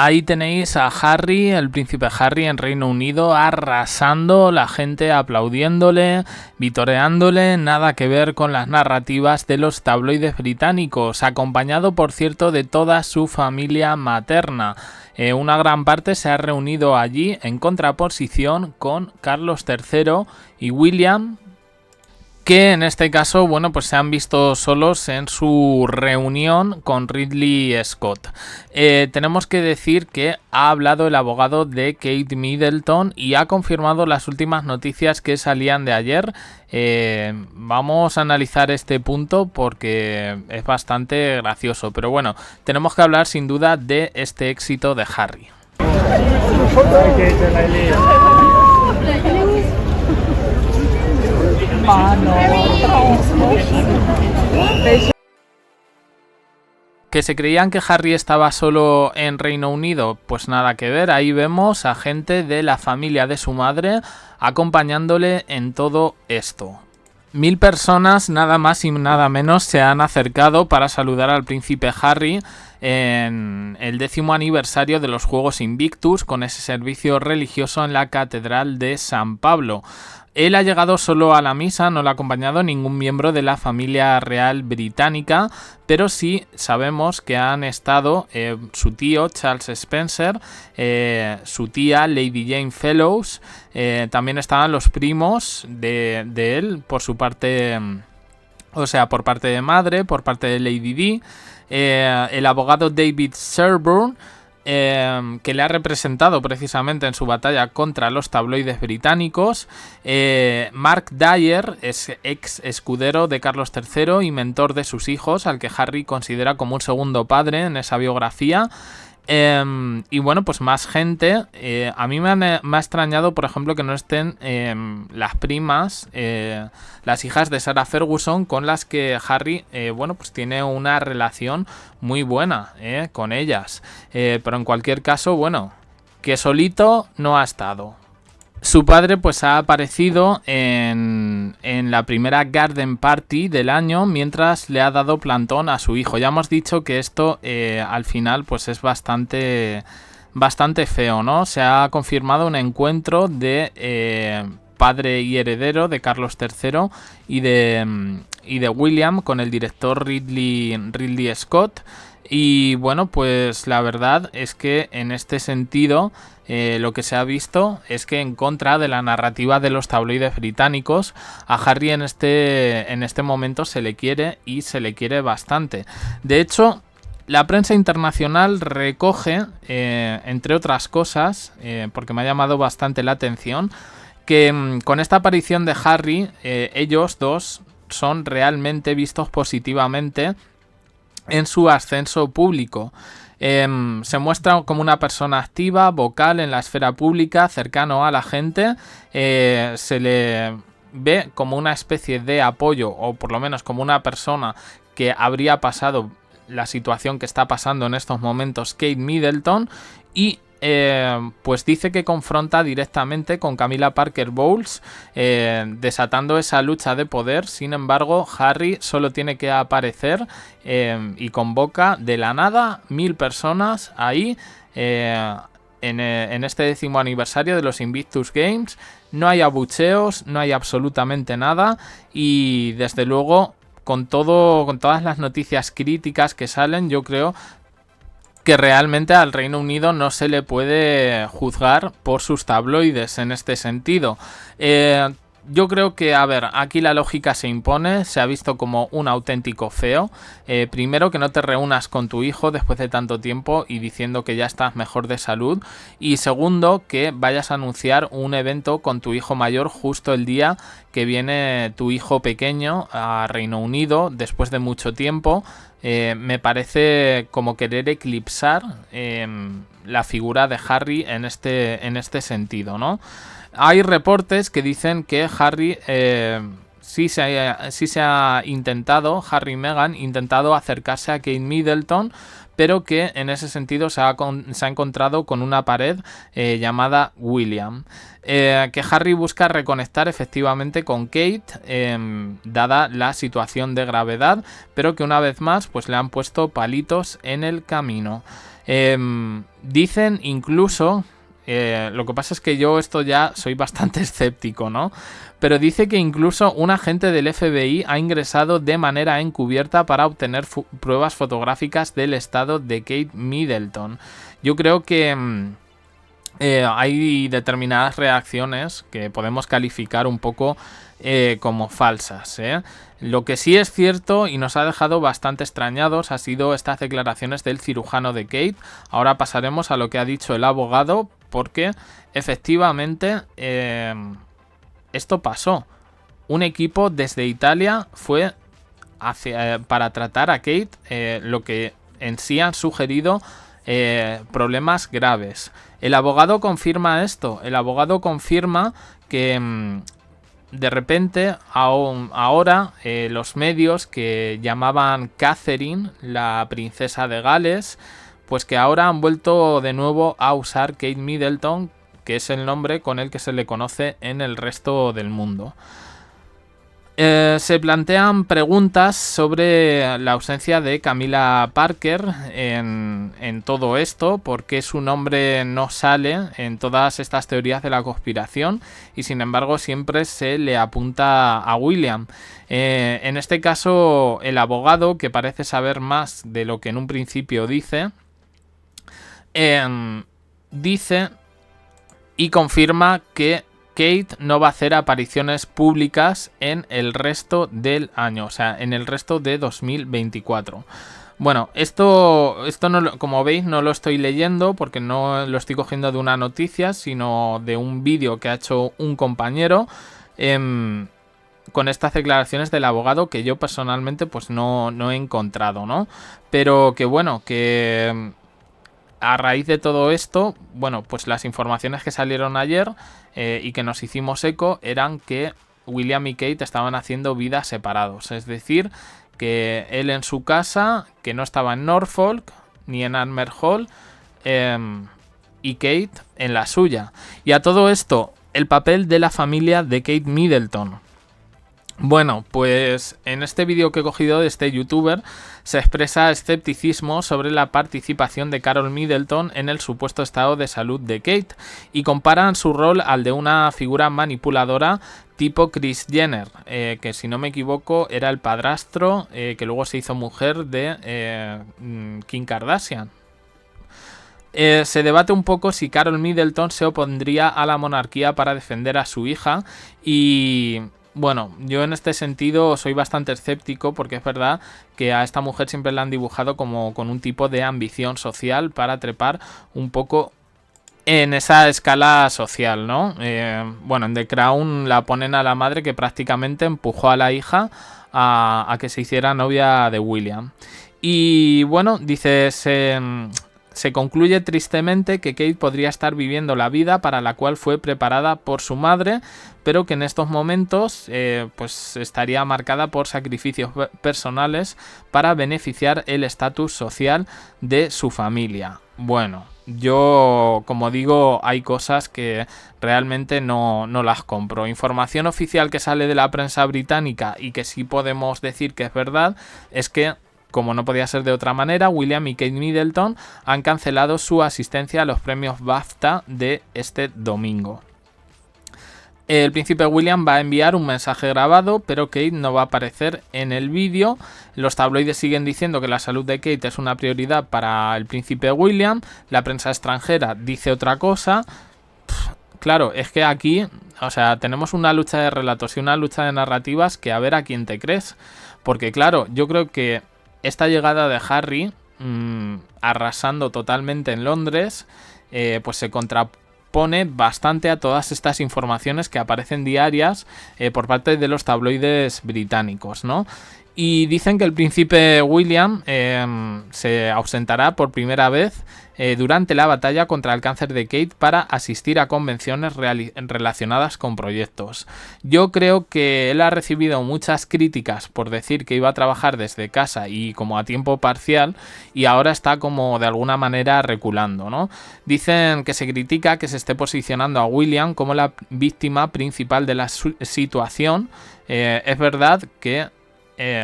Ahí tenéis a Harry, el príncipe Harry en Reino Unido, arrasando, la gente aplaudiéndole, vitoreándole, nada que ver con las narrativas de los tabloides británicos, acompañado por cierto de toda su familia materna. Una gran parte se ha reunido allí en contraposición con Carlos III y William, que en este caso, bueno, pues se han visto solos en su reunión con Ridley Scott. Tenemos que decir que ha hablado el abogado de Kate Middleton y ha confirmado las últimas noticias que salían de ayer. Vamos a analizar este punto porque es bastante gracioso, pero bueno, tenemos que hablar sin duda de este éxito de Harry. ¿Que se creían que Harry estaba solo en Reino Unido? Pues nada que ver, ahí vemos a gente de la familia de su madre acompañándole en todo esto. 1000 personas, nada más y nada menos, se han acercado para saludar al príncipe Harry en el 10º aniversario de los Juegos Invictus con ese servicio religioso en la Catedral de San Pablo. Él ha llegado solo a la misa, no le ha acompañado ningún miembro de la familia real británica, pero sí sabemos que han estado su tío Charles Spencer, su tía Lady Jane Fellows, también estaban los primos de él por su parte, o sea, por parte de madre, por parte de Lady Di, el abogado David Sherburne, que le ha representado precisamente en su batalla contra los tabloides británicos. Mark Dyer es ex escudero de Carlos III y mentor de sus hijos, al que Harry considera como un segundo padre en esa biografía. Y bueno, pues más gente. A mí me ha extrañado, por ejemplo, que no estén las primas, las hijas de Sarah Ferguson, con las que Harry, bueno, pues tiene una relación muy buena con ellas. Pero en cualquier caso, bueno, que solito no ha estado. Su padre pues ha aparecido en la primera Garden Party del año mientras le ha dado plantón a su hijo. Ya hemos dicho que esto al final pues es bastante feo, ¿no? Se ha confirmado un encuentro de padre y heredero de Carlos III y de William con el director Ridley Scott. Y bueno, pues la verdad es que en este sentido lo que se ha visto es que en contra de la narrativa de los tabloides británicos, a Harry en este momento se le quiere y se le quiere bastante. De hecho, la prensa internacional recoge, entre otras cosas, porque me ha llamado bastante la atención, que con esta aparición de Harry, ellos dos son realmente vistos positivamente en su ascenso público. Se muestra como una persona activa, vocal en la esfera pública, cercano a la gente. Se le ve como una especie de apoyo, o por lo menos como una persona que habría pasado la situación que está pasando en estos momentos Kate Middleton, y pues dice que confronta directamente con Camilla Parker Bowles, desatando esa lucha de poder. Sin embargo, Harry solo tiene que aparecer y convoca de la nada 1000 personas ahí en este 10º aniversario de los Invictus Games. No hay abucheos, no hay absolutamente nada, y desde luego con todas las noticias críticas que salen, yo creo que realmente al Reino Unido no se le puede juzgar por sus tabloides en este sentido. Yo creo que, a ver, aquí la lógica se impone. Se ha visto como un auténtico feo. Primero, que no te reúnas con tu hijo después de tanto tiempo y diciendo que ya estás mejor de salud. Y segundo, que vayas a anunciar un evento con tu hijo mayor justo el día que viene tu hijo pequeño a Reino Unido después de mucho tiempo. Me parece como querer eclipsar la figura de Harry en este sentido, ¿no? Hay reportes que dicen que Harry sí se ha intentado, Harry y Meghan, intentado acercarse a Kate Middleton, pero que en ese sentido se ha encontrado con una pared llamada William. Que Harry busca reconectar efectivamente con Kate, dada la situación de gravedad, pero que una vez más pues le han puesto palitos en el camino. Dicen incluso... lo que pasa es que yo esto ya soy bastante escéptico, ¿no? Pero dice que incluso un agente del FBI ha ingresado de manera encubierta para obtener pruebas fotográficas del estado de Kate Middleton. Yo creo que hay determinadas reacciones que podemos calificar un poco como falsas, ¿eh? Lo que sí es cierto y nos ha dejado bastante extrañados ha sido estas declaraciones del cirujano de Kate. Ahora pasaremos a lo que ha dicho el abogado, porque efectivamente esto pasó. Un equipo desde Italia fue para tratar a Kate, lo que en sí han sugerido problemas graves. El abogado confirma esto. El abogado confirma que de repente ahora los medios que llamaban Catherine, la princesa de Gales, pues que ahora han vuelto de nuevo a usar Kate Middleton, que es el nombre con el que se le conoce en el resto del mundo. Se plantean preguntas sobre la ausencia de Camilla Parker en todo esto, porque su nombre no sale en todas estas teorías de la conspiración y sin embargo siempre se le apunta a William. En este caso el abogado, que parece saber más de lo que en un principio dice y confirma que Kate no va a hacer apariciones públicas en el resto del año, o sea, en el resto de 2024. Bueno, esto no, como veis, no lo estoy leyendo porque no lo estoy cogiendo de una noticia, sino de un vídeo que ha hecho un compañero con estas declaraciones del abogado que yo personalmente pues no he encontrado, ¿no? Pero que bueno, que a raíz de todo esto, bueno, pues las informaciones que salieron ayer y que nos hicimos eco eran que William y Kate estaban haciendo vidas separados. Es decir, que él en su casa, que no estaba en Norfolk ni en Armer Hall, y Kate en la suya. Y a todo esto, el papel de la familia de Kate Middleton. Bueno, pues en este vídeo que he cogido de este youtuber se expresa escepticismo sobre la participación de Carol Middleton en el supuesto estado de salud de Kate y comparan su rol al de una figura manipuladora tipo Kris Jenner, que si no me equivoco era el padrastro que luego se hizo mujer de Kim Kardashian. Se debate un poco si Carol Middleton se opondría a la monarquía para defender a su hija y... Bueno, yo en este sentido soy bastante escéptico porque es verdad que a esta mujer siempre la han dibujado como con un tipo de ambición social para trepar un poco en esa escala social, ¿no? Bueno, en The Crown la ponen a la madre que prácticamente empujó a la hija a que se hiciera novia de William. Y bueno, dice... Se concluye tristemente que Kate podría estar viviendo la vida para la cual fue preparada por su madre, pero que en estos momentos pues estaría marcada por sacrificios personales para beneficiar el estatus social de su familia. Bueno, yo, como digo, hay cosas que realmente no las compro. Información oficial que sale de la prensa británica y que sí podemos decir que es verdad es que, como no podía ser de otra manera, William y Kate Middleton han cancelado su asistencia a los premios BAFTA de este domingo. El príncipe William va a enviar un mensaje grabado, pero Kate no va a aparecer en el vídeo. Los tabloides siguen diciendo que la salud de Kate es una prioridad para el príncipe William. La prensa extranjera dice otra cosa. Claro, es que aquí, o sea, tenemos una lucha de relatos y una lucha de narrativas que a ver a quién te crees. Porque claro, yo creo que esta llegada de Harry arrasando totalmente en Londres, pues se contrapone bastante a todas estas informaciones que aparecen diarias por parte de los tabloides británicos, ¿no? Y dicen que el príncipe William se ausentará por primera vez durante la batalla contra el cáncer de Kate para asistir a convenciones relacionadas con proyectos. Yo creo que él ha recibido muchas críticas por decir que iba a trabajar desde casa y como a tiempo parcial, y ahora está como de alguna manera reculando, ¿no? Dicen que se critica que se esté posicionando a William como la víctima principal de la situación. Es verdad que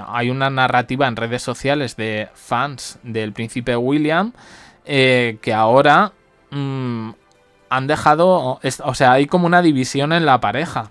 hay una narrativa en redes sociales de fans del príncipe William que ahora han dejado, o sea, hay como una división en la pareja.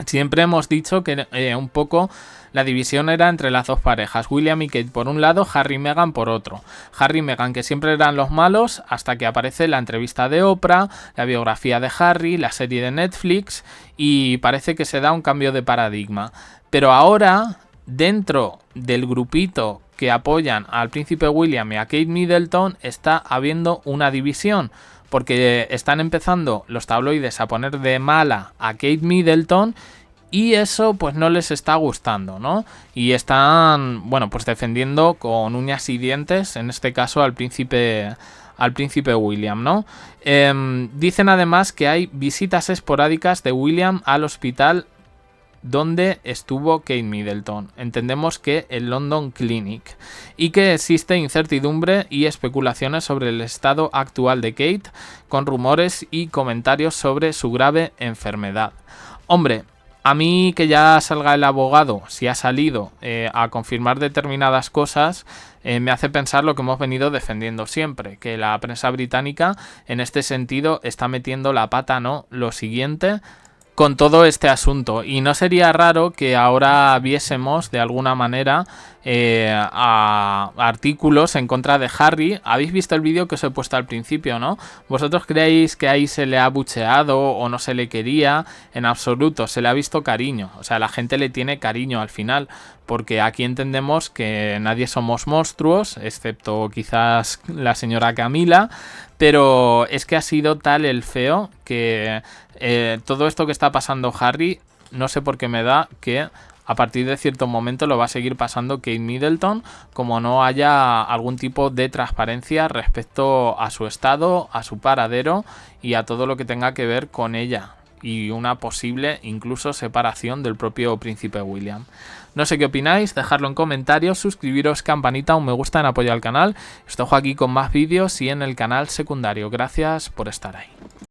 Siempre hemos dicho que un poco la división era entre las dos parejas, William y Kate por un lado, Harry y Meghan por otro. Harry y Meghan que siempre eran los malos hasta que aparece la entrevista de Oprah, la biografía de Harry, la serie de Netflix, y parece que se da un cambio de paradigma. Pero ahora, dentro del grupito que apoyan al príncipe William y a Kate Middleton, está habiendo una división, porque están empezando los tabloides a poner de mala a Kate Middleton y eso pues no les está gustando, ¿no? Y están, bueno, pues defendiendo con uñas y dientes, en este caso al príncipe William, ¿no? Dicen además que hay visitas esporádicas de William al hospital donde estuvo Kate Middleton, entendemos que el London Clinic, y que existe incertidumbre y especulaciones sobre el estado actual de Kate, con rumores y comentarios sobre su grave enfermedad. Hombre, a mí que ya salga el abogado, si ha salido, a confirmar determinadas cosas, me hace pensar lo que hemos venido defendiendo siempre, que la prensa británica en este sentido está metiendo la pata, ¿no? Lo siguiente con todo este asunto, y no sería raro que ahora viésemos de alguna manera a artículos en contra de Harry. Habéis visto el vídeo que os he puesto al principio, ¿no? ¿Vosotros creéis que ahí se le ha bucheado o no se le quería? En absoluto, se le ha visto cariño, o sea, la gente le tiene cariño al final, porque aquí entendemos que nadie somos monstruos, excepto quizás la señora Camila, pero es que ha sido tal el feo que todo esto que está pasando Harry, no sé por qué me da que a partir de cierto momento lo va a seguir pasando Kate Middleton, como no haya algún tipo de transparencia respecto a su estado, a su paradero y a todo lo que tenga que ver con ella, y una posible incluso separación del propio príncipe William. No sé qué opináis, dejadlo en comentarios, suscribiros, campanita, un me gusta en apoyo al canal. Os dejo aquí con más vídeos y en el canal secundario. Gracias por estar ahí.